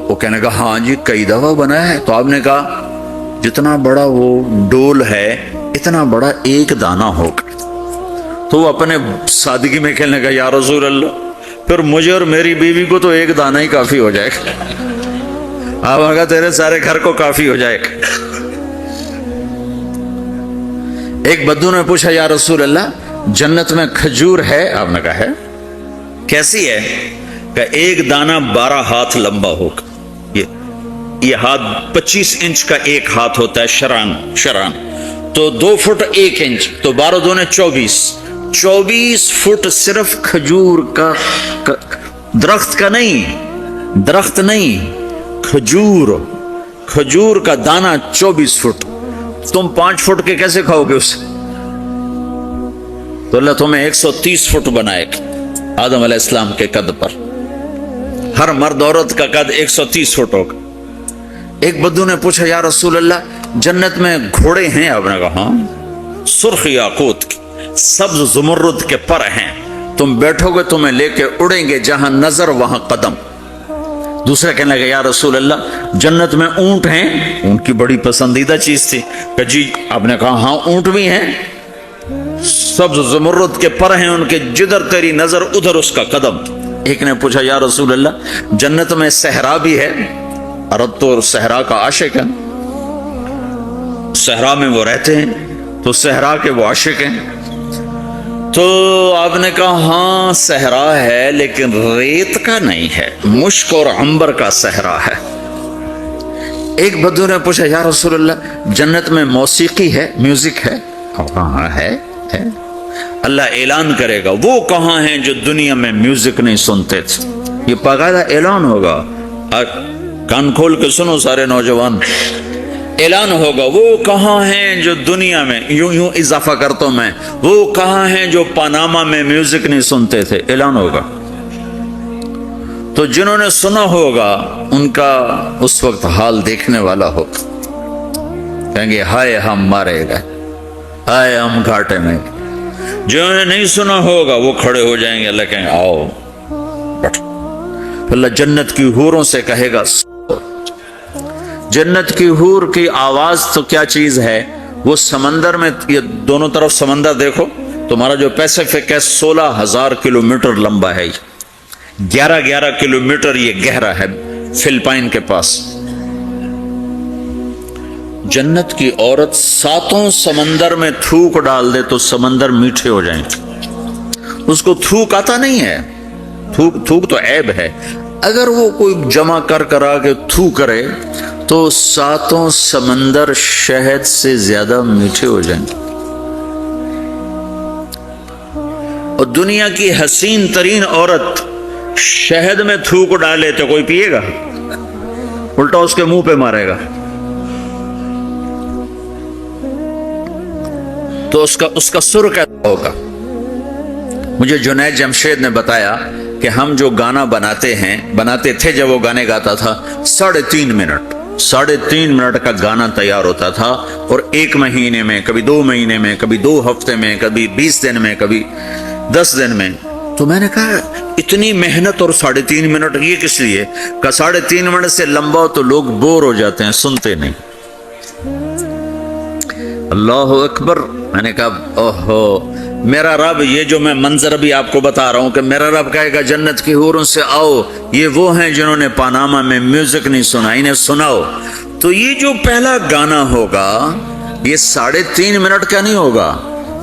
وہ کہنے کا ہاں جی کئی دفعہ بنایا ہے۔ تو آپ نے کہا جتنا بڑا وہ ڈول ہے اتنا بڑا ایک دانہ ہوگا۔ تو وہ اپنے سادگی میں کہنے کا یا رسول اللہ پھر مجھے اور میری بیوی کو تو ایک دانہ ہی کافی ہو جائے گا۔ آپ نے کہا تیرے سارے گھر کو کافی ہو جائے گا۔ ایک بدو نے پوچھا یا رسول اللہ جنت میں کھجور ہے؟ آپ نے کہا ہے۔ کیسی ہے؟ کہ ایک دانہ 12 ہاتھ لمبا ہوگا، یہ ہاتھ 25 انچ کا ایک ہاتھ ہوتا ہے، شران تو 2 فٹ 1 انچ تو 12 دونے 24 فٹ صرف کھجور کا، درخت کا نہیں، درخت نہیں، کھجور کا دانہ 24 فٹ۔ تم 5 فٹ کے کیسے کھاؤ گے اسے؟ تو اللہ تمہیں 130 فٹ بنائے گا آدم علیہ السلام کے قد پر۔ ہر مرد عورت کا قد 130 فٹ ہوگا. ایک بدو نے پوچھا یا رسول اللہ جنت میں گھوڑے ہیں؟ آپ نے کہا ہاں، سرخ یاقوت کے، سبز زمرد کے پر ہیں، تم بیٹھو گے تمہیں لے کے اڑیں گے، جہاں نظر وہاں قدم. دوسرا کہنے لگا یا رسول اللہ جنت میں اونٹ ہیں؟ اونٹ کی بڑی پسندیدہ چیز تھی کہ جی. آپ نے کہا ہاں اونٹ بھی ہیں، سبز زمرد کے پر ہیں ان کے، جدھر تیری نظر ادھر اس کا قدم. ایک نے پوچھا یا رسول اللہ جنت میں صحرا بھی ہے؟ عرب تو صحرا کا عاشق ہے، صحرا میں وہ رہتے ہیں تو صحرا کے وہ عاشق ہیں. تو آپ نے کہا ہاں صحرا ہے لیکن ریت کا نہیں ہے، مشک اور عنبر کا صحرا ہے. ایک بدو نے پوچھا یا رسول اللہ جنت میں موسیقی ہے، میوزک ہے؟ کہاں ہے. اللہ اعلان کرے گا وہ کہاں ہیں جو دنیا میں میوزک نہیں سنتے تھے. یہ باقاعدہ اعلان ہوگا، کان کھول کے سنو سارے نوجوان. اعلان ہوگا وہ کہاں ہیں جو دنیا میں، یوں اضافہ کرتا ہوں میں، وہ کہاں ہیں جو پاناما میں میوزک نہیں سنتے تھے. اعلان ہوگا تو جنہوں نے سنا ہوگا ان کا اس وقت حال دیکھنے والا ہوگا. کہیں گے ہائے ہم مارے گئے، ہائے ہم گھاٹے میں. جنہوں نے نہیں سنا ہوگا وہ کھڑے ہو جائیں گے، اللہ کہیں آؤ بیٹھو. اللہ جنت کی حوروں سے کہے گا. جنت کی حور کی آواز تو کیا چیز ہے، وہ سمندر میں، یہ دونوں طرف سمندر دیکھو، تمہارا جو پیسیفک ہے 16,000 کلومیٹر لمبا ہے، 11 کلومیٹر یہ گہرا ہے فلپائن کے پاس. جنت کی عورت 7 سمندر میں تھوک ڈال دے تو سمندر میٹھے ہو جائیں. اس کو تھوک آتا نہیں ہے، تھوک تو عیب ہے. اگر وہ کوئی جمع کرا کے تھو کرے تو 7 سمندر شہد سے زیادہ میٹھے ہو جائیں. اور دنیا کی حسین ترین عورت شہد میں تھوک ڈالے تو کوئی پیے گا؟ الٹا اس کے منہ پہ مارے گا. تو اس کا سر کیسا ہوگا؟ مجھے جنید جمشید نے بتایا کہ ہم جو گانا بناتے تھے جب وہ گانے گاتا تھا 3.5 منٹ کا گانا تیار ہوتا تھا، اور 1 مہینے میں، کبھی 2 مہینے میں، کبھی 2 ہفتے میں، کبھی 20 دن میں، کبھی 10 دن میں. تو میں نے کہا اتنی محنت اور 3.5 منٹ یہ کس لیے؟ کہ 3.5 منٹ سے لمبا ہو تو لوگ بور ہو جاتے ہیں، سنتے نہیں. اللہ اکبر. میں نے کہا اوہو میرا رب، یہ جو میں منظر بھی آپ کو بتا رہا ہوں کہ میرا رب کہے گا جنت کی حوروں سے آؤ، یہ وہ ہیں جنہوں نے پاناما میں میوزک نہیں سنا، انہیں سناؤ. تو یہ جو پہلا گانا ہوگا یہ 3.5 منٹ کا نہیں ہوگا،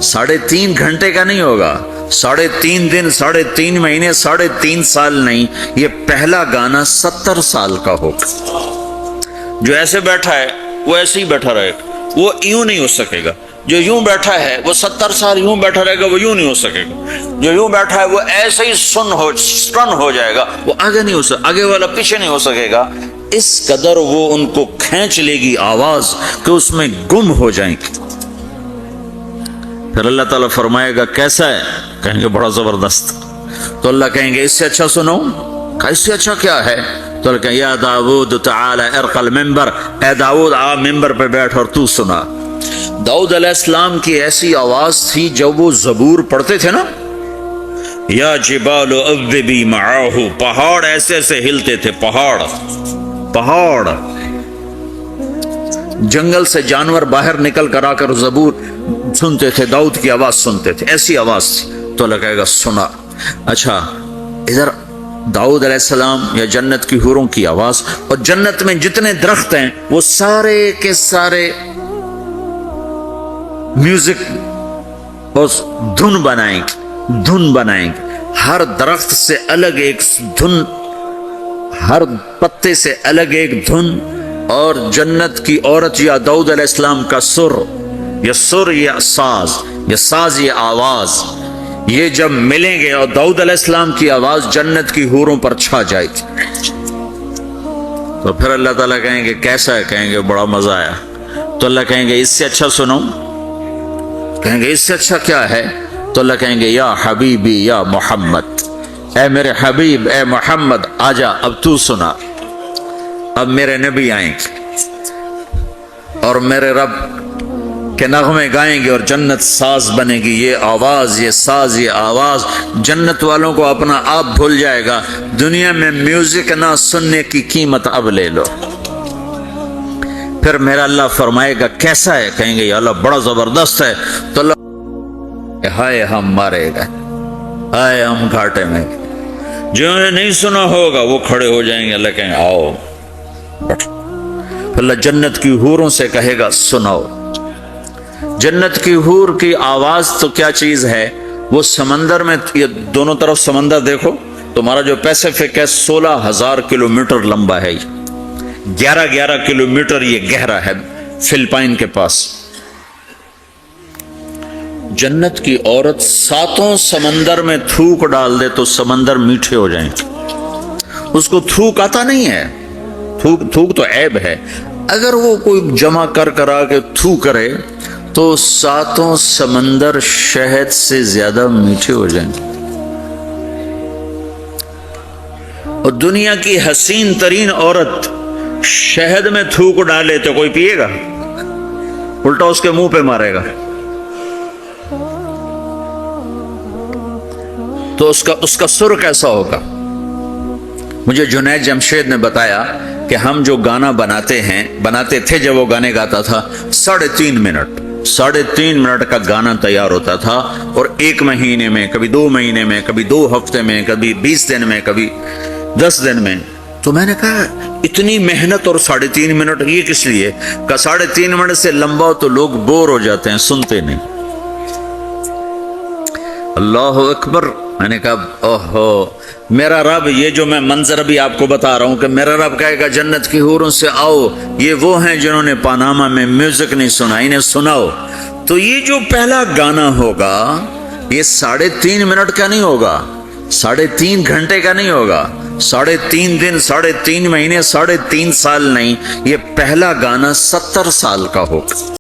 3.5 گھنٹے کا نہیں ہوگا، 3.5 دن، 3.5 مہینے، 3.5 سال نہیں. یہ پہلا گانا 70 سال کا ہوگا. جو ایسے بیٹھا ہے وہ ایسے ہی بیٹھا رہے گا، وہ یوں نہیں ہو سکے گا. جو یوں بیٹھا ہے وہ 70 سال یوں بیٹھا رہے گا، وہ یوں نہیں ہو سکے گا. جو یوں بیٹھا ہے وہ ایسے ہی سٹن ہو جائے گا، وہ آگے نہیں ہو سکے، آگے والا پیچھے نہیں ہو سکے گا. اس قدر وہ ان کو کھینچ لے گی آواز کہ اس میں گم ہو جائیں گے. پھر اللہ تعالیٰ فرمائے گا کیسا ہے؟ کہیں گے بڑا زبردست. تو اللہ کہیں گے اس سے اچھا سنو. اس سے اچھا کیا ہے؟ تو اللہ کہیں یا داود تعالی ارقى المنبر، اے داود آ ممبر پہ بیٹھ اور تو سنا. داؤد علیہ السلام کی ایسی آواز تھی جب وہ زبور پڑھتے تھے نا، یا جبال اوبی معاہ، پہاڑ ایسے ایسے ہلتے تھے، پہاڑ. جنگل سے جانور باہر نکل کر آ کر زبور سنتے تھے، داؤد کی آواز سنتے تھے، ایسی آواز تھی. تو اللہ کہے گا سنا. اچھا ادھر داؤد علیہ السلام یا جنت کی حوروں کی آواز، اور جنت میں جتنے درخت ہیں وہ سارے کے سارے میوزک اور دھن بنائیں گے. ہر درخت سے الگ ایک دھن، ہر پتے سے الگ ایک دھن. اور جنت کی عورت یا داؤد علیہ السلام کا سر یا ساز یہ آواز، یہ جب ملیں گے اور داؤد علیہ السلام کی آواز جنت کی حوروں پر چھا جائے گی. تو پھر اللہ تعالیٰ کہیں گے کیسا ہے؟ کہیں گے بڑا مزہ آیا. تو اللہ کہیں گے اس سے اچھا سنو. کہیں گے اس سے اچھا کیا ہے؟ تو اللہ کہیں گے یا حبیبی یا محمد، اے میرے حبیب، اے محمد آجا، اب تو سنا، اب میرے نبی آئیں گے اور میرے رب کے نغمے گائیں گے اور جنت ساز بنے گی۔ یہ آواز، یہ ساز، یہ آواز جنت والوں کو اپنا آپ بھول جائے گا۔ دنیا میں میوزک نہ سننے کی قیمت اب لے لو۔ پھر میرا اللہ فرمائے گا کیسا ہے؟ کہیں گے یا اللہ بڑا زبردست ہے، تو اللہ ہائے ہم مارے گا، ہائے ہم گھاٹے میں۔ جنہوں نے نہیں سنا ہوگا وہ کھڑے ہو جائیں گے، اللہ کہیں گے آؤ بیٹھو۔ اللہ جنت کی حوروں سے کہے گا سناؤ۔ جنت کی حور کی آواز تو کیا چیز ہے، وہ سمندر میں، یہ دونوں طرف سمندر دیکھو، تمہارا جو پیسفک ہے 16,000 کلومیٹر لمبا ہے، 11 کلومیٹر یہ گہرا ہے فلپائن کے پاس۔ جنت کی عورت 7 سمندر میں تھوک ڈال دے تو سمندر میٹھے ہو جائیں۔ اس کو تھوک آتا نہیں ہے، تھوک تو عیب ہے، اگر وہ کوئی جمع کرا کے تھو کرے تو 7 سمندر شہد سے زیادہ میٹھے ہو جائیں۔ اور دنیا کی حسین ترین عورت شہد میں تھوک ڈالے تو کوئی پیے گا؟ الٹا اس کے منہ پہ مارے گا۔ تو اس کا سر کیسا ہوگا؟ مجھے جنید جمشید نے بتایا کہ ہم جو گانا بناتے تھے جب وہ گانے گاتا تھا، 3.5 منٹ کا گانا تیار ہوتا تھا، اور 1 مہینے میں، کبھی 2 مہینے میں، کبھی 2 ہفتے میں، کبھی 20 دن میں، کبھی 10 دن میں۔ تو میں نے کہا اتنی محنت اور 3.5 منٹ یہ کس لیے؟ کہ 3.5 منٹ سے لمبا ہو تو لوگ بور ہو جاتے ہیں، سنتے نہیں۔ اللہ اکبر۔ میں نے کہا اوہو، میرا رب، یہ جو میں منظر ابھی آپ کو بتا رہا ہوں کہ میرا رب کہے گا جنت کی حوروں سے آؤ، یہ وہ ہیں جنہوں نے پاناما میں میوزک نہیں سنا، انہیں سناؤ۔ تو یہ جو پہلا گانا ہوگا یہ 3.5 منٹ کا نہیں ہوگا، 3.5 گھنٹے کا نہیں ہوگا، 3.5 دن، 3.5 مہینے، 3.5 سال نہیں، یہ پہلا گانا 70 سال کا ہوگا۔